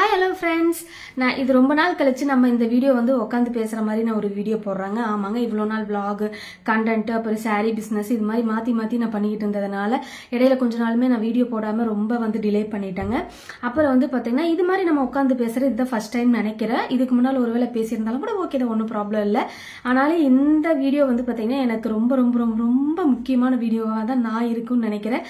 Hi hello friends. நான் இது ரொம்ப நாள் கழிச்சு நம்ம இந்த வீடியோ வந்து உட்கார்ந்து பேசுற மாதிரி நான் ஒரு வீடியோ போடுறாங்க. ஆமாங்க, இவ்வளவு நாள் vlog, கண்டென்ட், அப்புறம் saree business இது மாதிரி மாத்தி நான் பண்ணிட்டு இருந்ததனால இடையில கொஞ்ச நாளுமே நான் வீடியோ போடாம ரொம்ப வந்து டிலே பண்ணிட்டேங்க. அப்புறம் வந்து பாத்தீங்கன்னா இது மாதிரி நம்ம உட்கார்ந்து பேசுறது இதுதான் ஃபர்ஸ்ட் டைம் நினைக்கிறேன். இதுக்கு முன்னால ஒருவேளை பேசியிருந்தாலும் கூட ஓகே தான், ஒன்றும் ப்ராப்ளம் இல்லை. ஆனாலும் இந்த வீடியோ வந்து பாத்தீங்கன்னா எனக்கு ரொம்ப ரொம்ப ரொம்ப ரொம்ப முக்கியமான வீடியோவாக தான் நான் இருக்குன்னு நினைக்கிறேன்.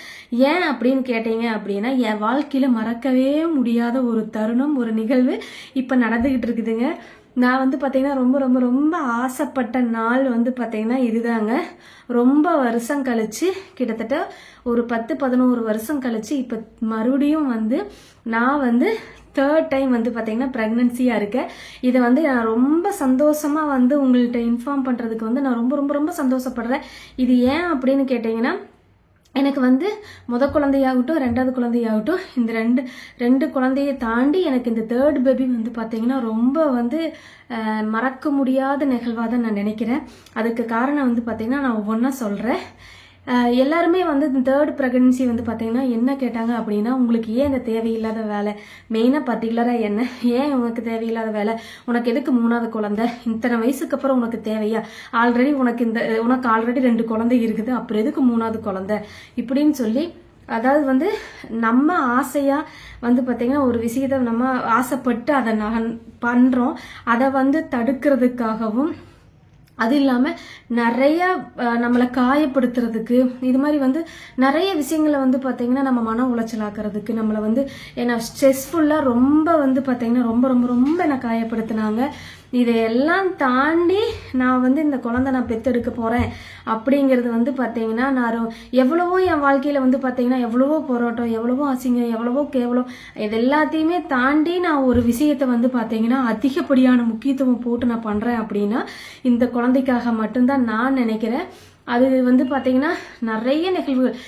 ஏன் அப்படின்னு கேட்டீங்க அப்படின்னா, என் வாழ்க்கையில மறக்கவே முடியாத ஒரு தருணம், ஒரு நிகழ்வு இப்ப நடந்துகிட்டு இருக்குதுங்க. நான் வந்து பாத்தீங்கன்னா ரொம்ப ரொம்ப ரொம்ப ஆசைப்பட்ட நாள் வந்து பாத்தீங்கன்னா இதுதாங்க. ரொம்ப வருஷம் கழிச்சு, கிட்டத்தட்ட ஒரு 10-11 வருஷம் கழிச்சு இப்ப மறுபடியும் வந்து நான் வந்து தேர்ட் டைம் வந்து பாத்தீங்கன்னா பிரெக்னன்சியா இருக்கேன். இதை வந்து நான் ரொம்ப சந்தோஷமா வந்து உங்கள்கிட்ட இன்ஃபார்ம் பண்றதுக்கு வந்து நான் ரொம்ப ரொம்ப ரொம்ப சந்தோஷப்படுறேன். இது ஏன் அப்படின்னு கேட்டீங்கன்னா, எனக்கு வந்து முத குழந்தையாகட்டும் ரெண்டாவது குழந்தையாகட்டும் இந்த ரெண்டு குழந்தையை தாண்டி எனக்கு இந்த தேர்ட் பேபி வந்து பாத்தீங்கன்னா ரொம்ப வந்து மறக்க முடியாத நிகழ்வா தான் நான் நினைக்கிறேன். அதுக்கு காரணம் வந்து பாத்தீங்கன்னா நான் ஒவ்வொன்றா சொல்றேன். எல்லாருமே வந்து இந்த தேர்ட் பிரெக்னன்சி வந்து பாத்தீங்கன்னா என்ன கேட்டாங்க அப்படின்னா, உங்களுக்கு ஏன் இந்த தேவையில்லாத வேலை, மெயினா பர்டிகுலரா என்ன, ஏன் உனக்கு தேவையில்லாத வேலை, உனக்கு எதுக்கு 3வது குழந்தை, இத்தனை வயசுக்கு அப்புறம் உனக்கு தேவையா, ஆல்ரெடி உனக்கு ஆல்ரெடி 2 குழந்தை இருக்குது, அப்புறம் எதுக்கு 3வது குழந்தை இப்படின்னு சொல்லி, அதாவது வந்து நம்ம ஆசையா வந்து பாத்தீங்கன்னா ஒரு விஷயத்த நம்ம ஆசைப்பட்டு அதை பண்றோம், அதை வந்து தடுக்கிறதுக்காகவும், அது இல்லாம நிறைய நம்மளை காயப்படுத்துறதுக்கு, இது மாதிரி வந்து நிறைய விஷயங்களை வந்து பாத்தீங்கன்னா நம்ம மன உளைச்சல் ஆக்குறதுக்கு, நம்மளை வந்து என்ன ஸ்ட்ரெஸ்ஃபுல்லா ரொம்ப வந்து பாத்தீங்கன்னா ரொம்ப ரொம்ப ரொம்ப என்ன காயப்படுத்தினாங்க. இதையெல்லாம் தாண்டி நான் வந்து இந்த குழந்தை நான் பெத்தெடுக்க போறேன் அப்படிங்கிறது வந்து பாத்தீங்கன்னா நான் எவ்வளவோ என் வாழ்க்கையில வந்து பாத்தீங்கன்னா எவ்வளவோ போராட்டம், எவ்வளவோ அசிங்கம், எவ்வளவோ கேவலம், இது எல்லாத்தையுமே தாண்டி நான் ஒரு விஷயத்த வந்து பாத்தீங்கன்னா அதிகப்படியான முக்கியத்துவம் போட்டு நான் பண்றேன் அப்படின்னா இந்த குழந்தைக்காக மட்டும்தான் நான் நினைக்கிறேன். அது வந்து பாத்தீங்கன்னா நிறைய நிகழ்வுகள்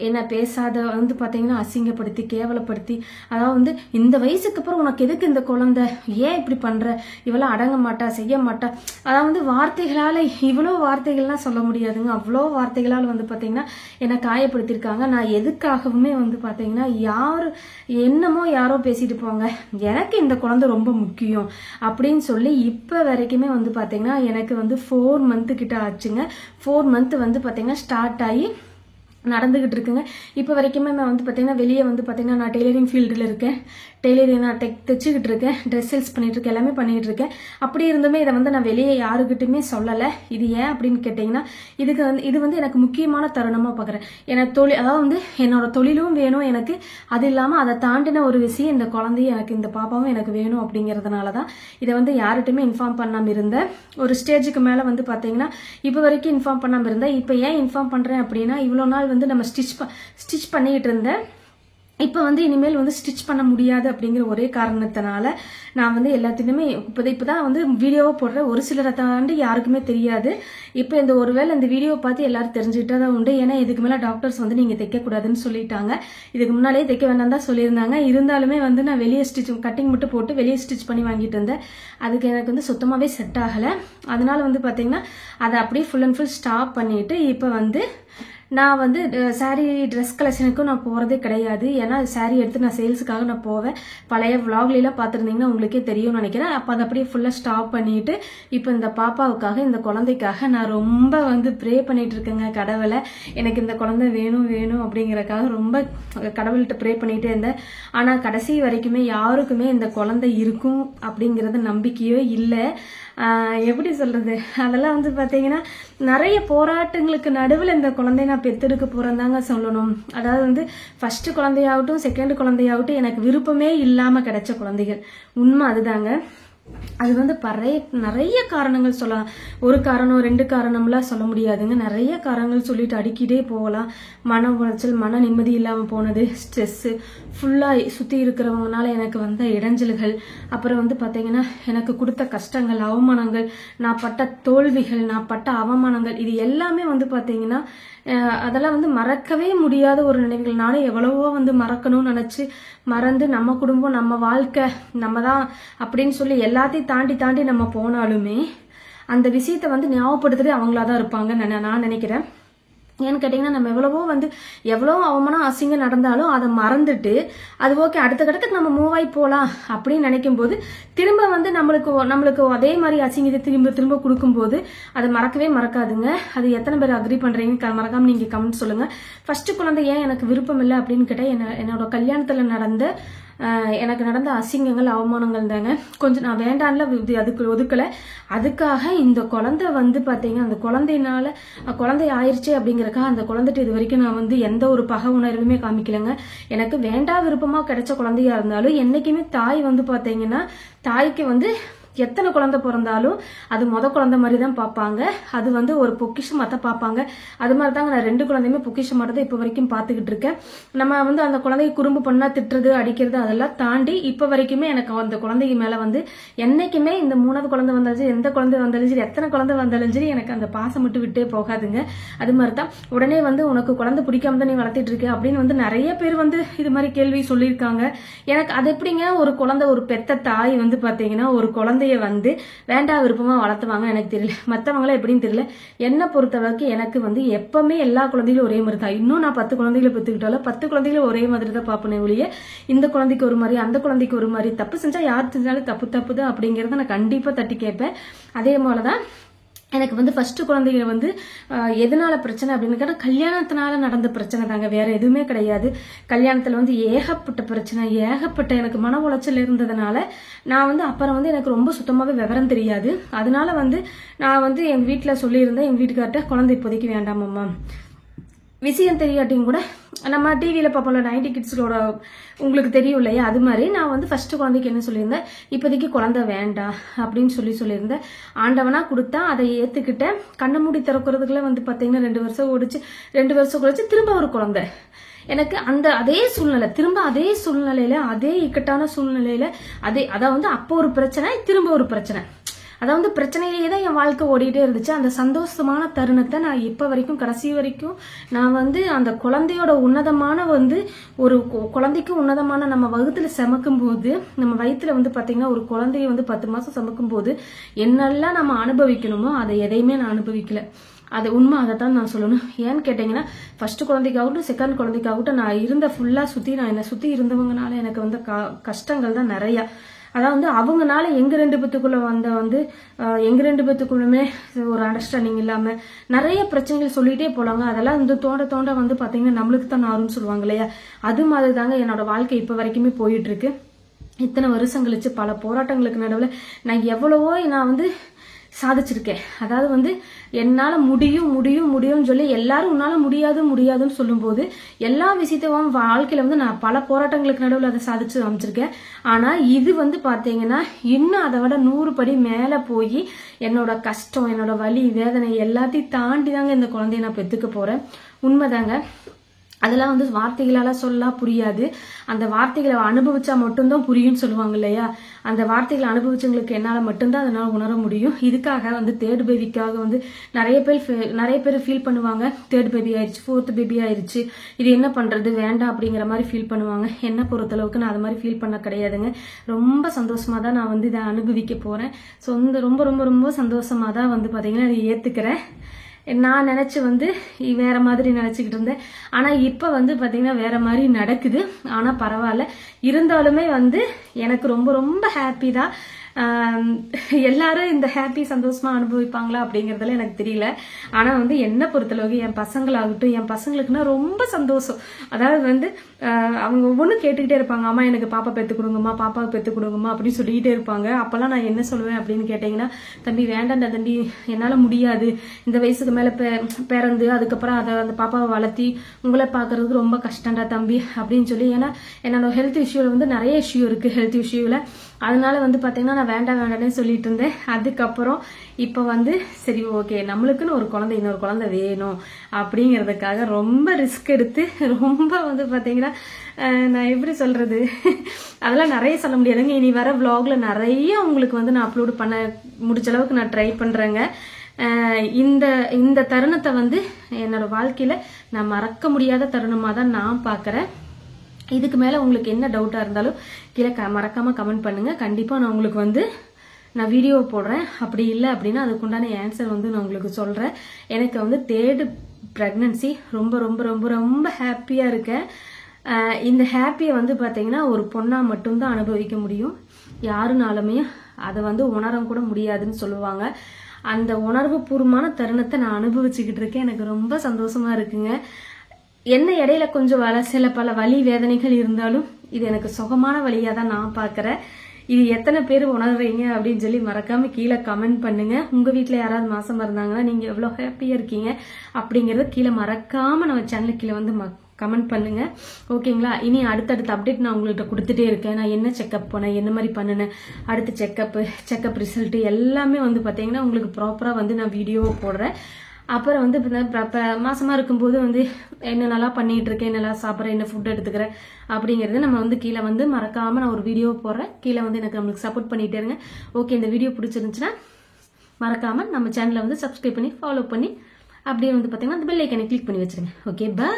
என்ன பேசாத வந்து பாத்தீங்கன்னா அசிங்கப்படுத்தி கேவலப்படுத்தி, அதாவது வந்து இந்த வயசுக்கு அப்புறம் உனக்கு எதுக்கு இந்த குழந்தை, ஏன் இப்படி பண்ற, இவெல்லாம் அடங்க மாட்டா செய்ய மாட்டா, அதாவது வார்த்தைகளால இவ்வளோ வார்த்தைகள்லாம் சொல்ல முடியாதுங்க. அவ்வளோ வார்த்தைகளால் வந்து பாத்தீங்கன்னா என்னை காயப்படுத்திருக்காங்க. நான் எதுக்காகவுமே வந்து பாத்தீங்கன்னா என்னமோ யாரோ பேசிட்டு போங்க, எனக்கு இந்த குழந்தை ரொம்ப முக்கியம் அப்படின்னு சொல்லி இப்ப வரைக்குமே வந்து பாத்தீங்கன்னா எனக்கு வந்து 4 மந்த் கிட்ட ஆச்சுங்க. 4 மந்த் வந்து பாத்தீங்கன்னா ஸ்டார்ட் ஆகி நடந்துகிட்டு இருக்குங்க. இப்ப வரைக்குமே நான் வந்து பாத்தீங்கன்னா வெளியே வந்து பாத்தீங்கன்னா நான் டெய்லரிங் ஃபீல்டுல இருக்கேன். டெய்லரிங் நான் தைச்சுக்கிட்டு இருக்கேன், ட்ரெஸ் சேல்ஸ் பண்ணிட்டு இருக்கேன், எல்லாமே பண்ணிட்டு இருக்கேன். அப்படி இருந்துமே இதை வந்து நான் வெளியே யாருக்கிட்டுமே சொல்லலை. இது ஏன் அப்படின்னு கேட்டீங்கன்னா, இது வந்து எனக்கு முக்கியமான தருணமா பாக்குறேன். அதாவது வந்து என்னோட தொழிலும் வேணும் எனக்கு, அது இல்லாம அதை தாண்டின ஒரு விஷயம் இந்த குழந்தையும் எனக்கு, இந்த பாப்பாவும் எனக்கு வேணும் அப்படிங்கறதுனாலதான் இதை வந்து யார்கிட்டயுமே இன்ஃபார்ம் பண்ணாம இருந்தேன். ஒரு ஸ்டேஜுக்கு மேல வந்து பாத்தீங்கன்னா இப்ப வரைக்கும் இன்ஃபார்ம் பண்ணாம இருந்தேன். இப்ப ஏன் இன்ஃபார்ம் பண்றேன் அப்படின்னா, இவ்வளவு நாள் வந்து நம்ம ஸ்டிச் பண்ணிட்டு இருந்தேன். இப்ப வந்து இனிமேல் வந்து ஸ்டிச் பண்ண முடியாது அப்படிங்கிற ஒரே காரணத்தினால நான் வந்து எல்லாத்தையுமே இப்பதான் வந்து வீடியோவை போடுற, ஒரு சிலரை தாண்டி யாருக்குமே தெரியாது. இப்ப இந்த ஒருவேளை இந்த வீடியோவை பார்த்து எல்லாரும் தெரிஞ்சுக்கிட்டதான் உண்டு. ஏன்னா இதுக்கு மேல டாக்டர்ஸ் வந்து நீங்க தைக்க கூடாதுன்னு சொல்லிட்டாங்க. இதுக்கு முன்னாலே தைக்க வேண்டாம் தான் சொல்லியிருந்தாங்க. இருந்தாலுமே வந்து நான் வெளியே கட்டிங் மட்டும் போட்டு வெளியே ஸ்டிச் பண்ணி வாங்கிட்டு இருந்தேன். அதுக்கு எனக்கு வந்து சுத்தமாவே செட் ஆகல. அதனால வந்து பாத்தீங்கன்னா அதை அப்படியே ஃபுல் அண்ட் ஃபுல் ஸ்டாப் பண்ணிட்டு இப்ப வந்து நான் வந்து சாரீ ட்ரெஸ் கலெக்ஷனுக்கும் நான் போறதே கிடையாது. ஏன்னா சாரீ எடுத்து நான் சேல்ஸுக்காக நான் போவேன். பழைய விளாக்ல எல்லாம் பாத்துருந்தீங்கன்னா உங்களுக்கே தெரியும்னு நினைக்கிறேன். அப்ப அதை அப்படியே ஃபுல்லா ஸ்டாப் பண்ணிட்டு இப்ப இந்த பாப்பாவுக்காக, இந்த குழந்தைக்காக நான் ரொம்ப வந்து ப்ரே பண்ணிட்டு இருக்கேங்க கடவுளை. எனக்கு இந்த குழந்தை வேணும் வேணும் அப்படிங்கறக்காக ரொம்ப கடவுள்கிட்ட ப்ரே பண்ணிட்டே இருந்தேன். ஆனா கடைசி வரைக்குமே யாருக்குமே இந்த குழந்தை இருக்கும் அப்படிங்கறது நம்பிக்கையோ இல்லை. எப்படி சொல்றது, அதெல்லாம் வந்து பாத்தீங்கன்னா நிறைய போராட்டங்களுக்கு நடுவில் இந்த குழந்தைய நான் பெத்தெடுக்க போறேன் தாங்க சொல்லணும். அதாவது வந்து ஃபர்ஸ்ட் குழந்தையாகட்டும் செகண்ட் குழந்தையாகட்டும் எனக்கு விருப்பமே இல்லாம கிடைச்ச குழந்தைகள், உண்மை அதுதாங்க. அது வந்து நிறைய காரணங்கள் சொல்லலாம். ஒரு காரணம் 2 காரணம்லாம் சொல்ல முடியாதுங்க. நிறைய காரணங்கள் சொல்லிட்டு அடிக்கிட்டே போகலாம். மன உளைச்சல், மன நிம்மதி இல்லாம போனது, ஸ்ட்ரெஸ், ஃபுல்லா சுத்தி இருக்கிறவங்கனால எனக்கு வந்த இடைஞ்சல்கள், அப்புறம் வந்து பாத்தீங்கன்னா எனக்கு கொடுத்த கஷ்டங்கள், அவமானங்கள், நான் பட்ட தோல்விகள், நான் பட்ட அவமானங்கள், இது எல்லாமே வந்து பாத்தீங்கன்னா அதெல்லாம் வந்து மறக்கவே முடியாத ஒரு நினைவுகள். நானும் எவ்வளவோ வந்து மறக்கணும்னு நினைச்சு மறந்து நம்ம குடும்பம், நம்ம வாழ்க்கை, நம்ம தான் அப்படின்னு சொல்லி எல்லாத்தையும் தாண்டி நம்ம போனாலுமே அந்த விஷயத்த வந்து ஞாபகப்படுத்துறது அவங்களாதான் இருப்பாங்க நான் நினைக்கிறேன். ஏன்னு கேட்டீங்கன்னா நம்ம எவ்வளோ அவமானம் அசிங்கம் நடந்தாலும் அதை மறந்துட்டு அது ஓகே அடுத்த கட்டத்துக்கு நம்ம மூவ் ஆகி போகலாம் அப்படின்னு நினைக்கும் போது திரும்ப நம்மளுக்கு அதே மாதிரி அசிங்கத்தை திரும்ப திரும்ப கொடுக்கும்போது அதை மறக்கவே மறக்காதுங்க. அது எத்தனை பேர் அக்ரி பண்றீங்க மறக்காம நீங்க கமெண்ட் சொல்லுங்க. ஃபர்ஸ்ட் குழந்தை ஏன் எனக்கு விருப்பம் இல்லை அப்படின்னு கேட்டா என்னோட கல்யாணத்துல எனக்கு நடந்த அசிங்கங்கள் அவமானங்கள் தாங்க. கொஞ்சம் நான் வேண்டான்ல அதுக்கு ஒதுக்கல. அதுக்காக இந்த குழந்தை பாத்தீங்கன்னா அந்த குழந்தை ஆயிடுச்சு அப்படிங்கறக்காக அந்த குழந்தைட்டு இது வரைக்கும் நான் எந்த ஒரு பகை உணர்வுமே காமிக்கலங்க. எனக்கு வேண்டா விருப்பமா கிடைச்ச குழந்தையா இருந்தாலும் என்னைக்குமே தாய் பாத்தீங்கன்னா தாய்க்கு எத்தனை குழந்தை பிறந்தாலும் அது குழந்தை மாதிரி தான் பார்ப்பாங்க. அது ஒரு பொக்கிஷமா தான் பார்ப்பாங்க. அது மாதிரி தாங்க நான் 2 குழந்தையுமே பொக்கிஷமா தான் இப்ப வரைக்கும் பாத்துக்கிட்டு இருக்கேன். நம்ம அந்த குழந்தைய குறும்பு பண்ணா திட்டுறது அடிக்கிறது அதெல்லாம் தாண்டி இப்ப வரைக்குமே எனக்கு அந்த குழந்தைக்கு மேல என்னைக்குமே இந்த 3வது குழந்தை வந்தாலும் எந்த குழந்தை வந்தாலும் சரி எத்தனை குழந்தை வந்தாலும் சரி எனக்கு அந்த பாசம் மட்டும் விட்டே போகாதுங்க. அது மாதிரி தான் உடனே உனக்கு குழந்தை பிடிக்காம தான் நீ வளர்த்திட்டு இருக்க அப்படின்னு நிறைய பேர் இது மாதிரி கேள்வி சொல்லியிருக்காங்க. எனக்கு அது எப்படிங்க ஒரு பெத்த தாய் பாத்தீங்கன்னா ஒரு குழந்தை வேண்டா விருப்பமா வளர்த்துவாங்க எனக்கு தெரியல. மத்தவங்கள எப்படின்னு தெரியல. என்ன பொறுத்தவரைக்கு எனக்கு எப்பவுமே எல்லா குழந்தைகளும் ஒரே மாதிரி தான். இன்னும் நான் 10 குழந்தைகளை பெற்றுக்கிட்டாலும் 10 குழந்தைகளும் ஒரே மாதிரி தான் பாப்பேன் ஒழிய இந்த குழந்தைக்கு ஒரு மாதிரி அந்த குழந்தைக்கு ஒரு மாதிரி தப்பு செஞ்சா யார் செஞ்சாலும் தப்பு தான் அப்படிங்கறத நான் கண்டிப்பா தட்டி கேட்பேன். அதே போலதான் எனக்கு ஃபர்ஸ்ட் குழந்தைங்க எதனால பிரச்சனை அப்படின்னு கேட்டா கல்யாணத்தினால நடந்த பிரச்சனை தாங்க, வேற எதுவுமே கிடையாது. கல்யாணத்துல ஏகப்பட்ட பிரச்சனை ஏகப்பட்ட எனக்கு மன உளைச்சல் இருந்ததுனால நான் அப்புறம் எனக்கு ரொம்ப சுத்தமாவே விவரம் தெரியாது. அதனால நான் எங்க வீட்டுல சொல்லியிருந்தேன் எங்க வீட்டுக்கார்ட்ட குழந்தை இப்போதைக்கு வேண்டாமம்மா விஷயம் தெரியாட்டியும் கூட நம்ம டிவியில பாப்போம்ல 90 கிட்ஸோட உங்களுக்கு தெரியும் இல்லையா, அது மாதிரி நான் ஃபர்ஸ்ட் குழந்தைக்கு என்ன சொல்லியிருந்தேன் இப்போதைக்கு குழந்தை வேண்டாம் அப்படின்னு சொல்லியிருந்தேன். ஆண்டவனா கொடுத்தா அதை ஏத்துக்கிட்டேன். கண்ணை மூடி திறக்கிறதுக்குள்ள பாத்தீங்கன்னா 2 வருஷம் ஓடிச்சு. 2 வருஷம் கழிச்சு திரும்ப ஒரு குழந்தை. எனக்கு அதே சூழ்நிலை திரும்ப அதே சூழ்நிலையில அதே இக்கட்டான சூழ்நிலையில அதாவது அப்போ ஒரு பிரச்சனை திரும்ப ஒரு பிரச்சனை. அதாவது பிரச்சனையிலேயே தான் என் வாழ்க்கை ஓடிட்டே இருந்துச்சு. அந்த சந்தோஷமான தருணத்தை நான் இப்ப வரைக்கும் கடைசி வரைக்கும் நான் அந்த குழந்தையோட உன்னதமான ஒரு குழந்தைக்கு உன்னதமான நம்ம வகுத்துல சமைக்கும் போது நம்ம வயிற்றுல பாத்தீங்கன்னா ஒரு குழந்தைய 10 மாசம் சமைக்கும் போது என்னெல்லாம் நம்ம அனுபவிக்கணுமோ அதை எதையுமே நான் அனுபவிக்கல. அது உண்மை, அதைத்தான் நான் சொல்லணும். ஏன்னு கேட்டீங்கன்னா ஃபர்ஸ்ட் குழந்தைக்காகட்டும் செகண்ட் குழந்தைக்காகட்டும் நான் இருந்த ஃபுல்லா நான் என்னை சுத்தி இருந்தவங்கனால எனக்கு கஷ்டங்கள் தான் நிறைய. அதாவது அவங்கனால எங்க 2 பேத்துக்குள்ள எங்க 2 பேத்துக்குள்ளுமே ஒரு அண்டர்ஸ்டாண்டிங் இல்லாம நிறைய பிரச்சனைகள் சொல்லிட்டே போலாங்க. அதெல்லாம் தோண்ட பாத்தீங்கன்னா நம்மளுக்கு தான் நாருன்னு சொல்லுவாங்க இல்லையா, அது மாதிரி தாங்க என்னோட வாழ்க்கை இப்ப வரைக்குமே போயிட்டு இருக்கு. இத்தனை வருஷம் கழிச்சு பல போராட்டங்களுக்கு நடுவில் நான் எவ்வளவோ சாதிச்சிருக்கேன். அதாவது என்னால முடியும் சொல்லி எல்லாரும் உன்னால முடியாதுன்னு சொல்லும் போது எல்லா விஷயத்தையும் வாழ்க்கையில நான் பல போராட்டங்களுக்கு நடுவில் அதை சாதிச்சு அமைச்சிருக்கேன். ஆனா இது பாத்தீங்கன்னா இன்னும் அதை விட 100 படி மேல போய் என்னோட கஷ்டம் என்னோட வலி வேதனை எல்லாத்தையும் தாண்டி தாங்க இந்த குழந்தைய நான் பெத்துக்க போறேன். உண்மைதாங்க. அதெல்லாம் வார்த்தைகளால சொல்ல புரியாது. அந்த வார்த்தைகளை அனுபவிச்சா மட்டும்தான் புரியும்னு சொல்லுவாங்க இல்லையா, அந்த வார்த்தைகளை அனுபவிச்சவங்களுக்கு என்னால மட்டும்தான் அதனால உணர முடியும். இதுக்காக தேர்ட் பேபிக்காக நிறைய பேர் ஃபீல் பண்ணுவாங்க. தேர்ட் பேபி ஆயிடுச்சு, 4th பேபி ஆயிடுச்சு, இது என்ன பண்றது வேண்டாம் அப்படிங்கிற மாதிரி ஃபீல் பண்ணுவாங்க. என்ன பொறுத்தளவுக்கு நான் அது மாதிரி ஃபீல் பண்ண கிடையாதுங்க. ரொம்ப சந்தோஷமா தான் நான் இதை அனுபவிக்க போறேன். ஸோ ரொம்ப ரொம்ப ரொம்ப சந்தோஷமா தான் பாத்தீங்கன்னா அதை ஏத்துக்கிறேன். நான் நினைச்சு வேற மாதிரி நினைச்சுக்கிட்டு இருந்தேன். ஆனா இப்ப பாத்தீங்கன்னா வேற மாதிரி நடக்குது. ஆனா பரவாயில்ல, இருந்தாலுமே எனக்கு ரொம்ப ரொம்ப ஹாப்பி தான். எல்லாரும் இந்த ஹாப்பி சந்தோஷமா அனுபவிப்பாங்களா அப்படிங்கறதுல எனக்கு தெரியல. ஆனா என்ன பொறுத்தளவுக்கு என் பசங்களாகட்டும் என் பசங்களுக்குன்னா ரொம்ப சந்தோஷம். அதாவது அவங்க ஒவ்வொன்றும் கேட்டுக்கிட்டே இருப்பாங்க, அம்மா எனக்கு பாப்பா பெத்து கொடுங்கம்மா பாப்பாவை பெத்து கொடுங்கம்மா அப்படின்னு சொல்லிக்கிட்டே இருப்பாங்க. அப்பெல்லாம் நான் என்ன சொல்லுவேன் அப்படின்னு கேட்டீங்கன்னா, தம்பி வேண்டாண்டா தம்பி என்னால முடியாது, இந்த வயசுக்கு மேல பிறந்து அதுக்கப்புறம் அந்த பாப்பாவை வளர்த்தி உங்களை பாக்குறதுக்கு ரொம்ப கஷ்டம்டா தம்பி அப்படின்னு சொல்லி. ஏன்னா என்னோட ஹெல்த் இஷ்யூல நிறைய இஷ்யூ இருக்கு ஹெல்த் இஷ்யூல. அதனால பாத்தீங்கன்னா நான் வேண்டாம்னு சொல்லிட்டு இருந்தேன். அதுக்கப்புறம் இப்ப சரி ஓகே நம்மளுக்குன்னு ஒரு குழந்தை இன்னொரு குழந்தை வேணும் அப்படிங்கறதுக்காக ரொம்ப ரிஸ்க் எடுத்து ரொம்ப பாத்தீங்கன்னா நான் எப்படி சொல்றது அதெல்லாம் நிறைய சொல்ல முடியாதுங்க. இனி வர vlogல நிறைய உங்களுக்கு நான் அப்லோட் பண்ண முடிச்ச அளவுக்கு நான் ட்ரை பண்றேங்க. இந்த தருணத்தை என்னோட வாழ்க்கையில நான் மறக்க முடியாத தருணமா தான் நான் பாக்குறேன். இதுக்கு மேல உங்களுக்கு என்ன டவுட்டா இருந்தாலும் கீழே மறக்காம கமெண்ட் பண்ணுங்க. கண்டிப்பா நான் உங்களுக்கு நான் வீடியோ போடுறேன். அப்படி இல்லை அப்படின்னா அதுக்குண்டான ஆன்சர் நான் உங்களுக்கு சொல்றேன். எனக்கு ப்ரெக்னன்சி ரொம்ப ரொம்ப ரொம்ப ரொம்ப ஹாப்பியாக இருக்கேன். இந்த ஹாப்பியை வந்து பார்த்தீங்கன்னா ஒரு பொண்ணாக மட்டும்தான் அனுபவிக்க முடியும். யாருனாலுமே அதை வந்து உணரம் கூட முடியாதுன்னு சொல்லுவாங்க. அந்த உணர்வு பூர்வமான தருணத்தை நான் அனுபவிச்சுக்கிட்டு இருக்கேன். எனக்கு ரொம்ப சந்தோஷமா இருக்குங்க. என்ன இடையில கொஞ்சம் சில பல வலி வேதனைகள் இருந்தாலும் இது எனக்கு சுகமான வழியாக தான் நான் பார்க்குறேன். இது எத்தனை பேர் உணர்றீங்க அப்படின்னு சொல்லி மறக்காம கீழே கமெண்ட் பண்ணுங்க. உங்க வீட்டில் யாராவது மாசமா இருந்தாங்கன்னா நீங்க எவ்வளோ ஹாப்பியா இருக்கீங்க அப்படிங்கறத கீழே மறக்காம நம்ம சேனலுக்கு கீழே வந்து கமெண்ட் பண்ணுங்க. ஓகேங்களா? இனி அடுத்தடுத்த அப்டேட் நான் உங்கள்கிட்ட கொடுத்துட்டே இருக்கேன். நான் என்ன செக்அப் போனேன், என்ன மாதிரி பண்ணினேன், அடுத்த செக்அப் ரிசல்ட் எல்லாமே வந்து பார்த்தீங்கன்னா உங்களுக்கு ப்ராப்பராக வந்து நான் வீடியோவை போடுறேன். அப்புறம் வந்து மாசமா இருக்கும்போது வந்து என்ன நல்லா பண்ணிட்டு இருக்கேன், நல்லா சாப்பிட்றேன், என்ன ஃபுட் எடுத்துக்கிறேன் அப்படிங்கறது நம்ம வந்து கீழே வந்து மறக்காம நான் ஒரு வீடியோ போடுறேன். கீழே வந்து நம்மளுக்கு சப்போர்ட் பண்ணிட்டே இருங்க. ஓகே, இந்த வீடியோ பிடிச்சிருந்துச்சுன்னா மறக்காம நம்ம சேனலை வந்து சப்ஸ்கிரைப் பண்ணி ஃபாலோ பண்ணி அப்படியே வந்து பார்த்தீங்கன்னா அந்த பெல் ஐக்கனை கிளிக் பண்ணி வச்சிருங்க. Okay, by.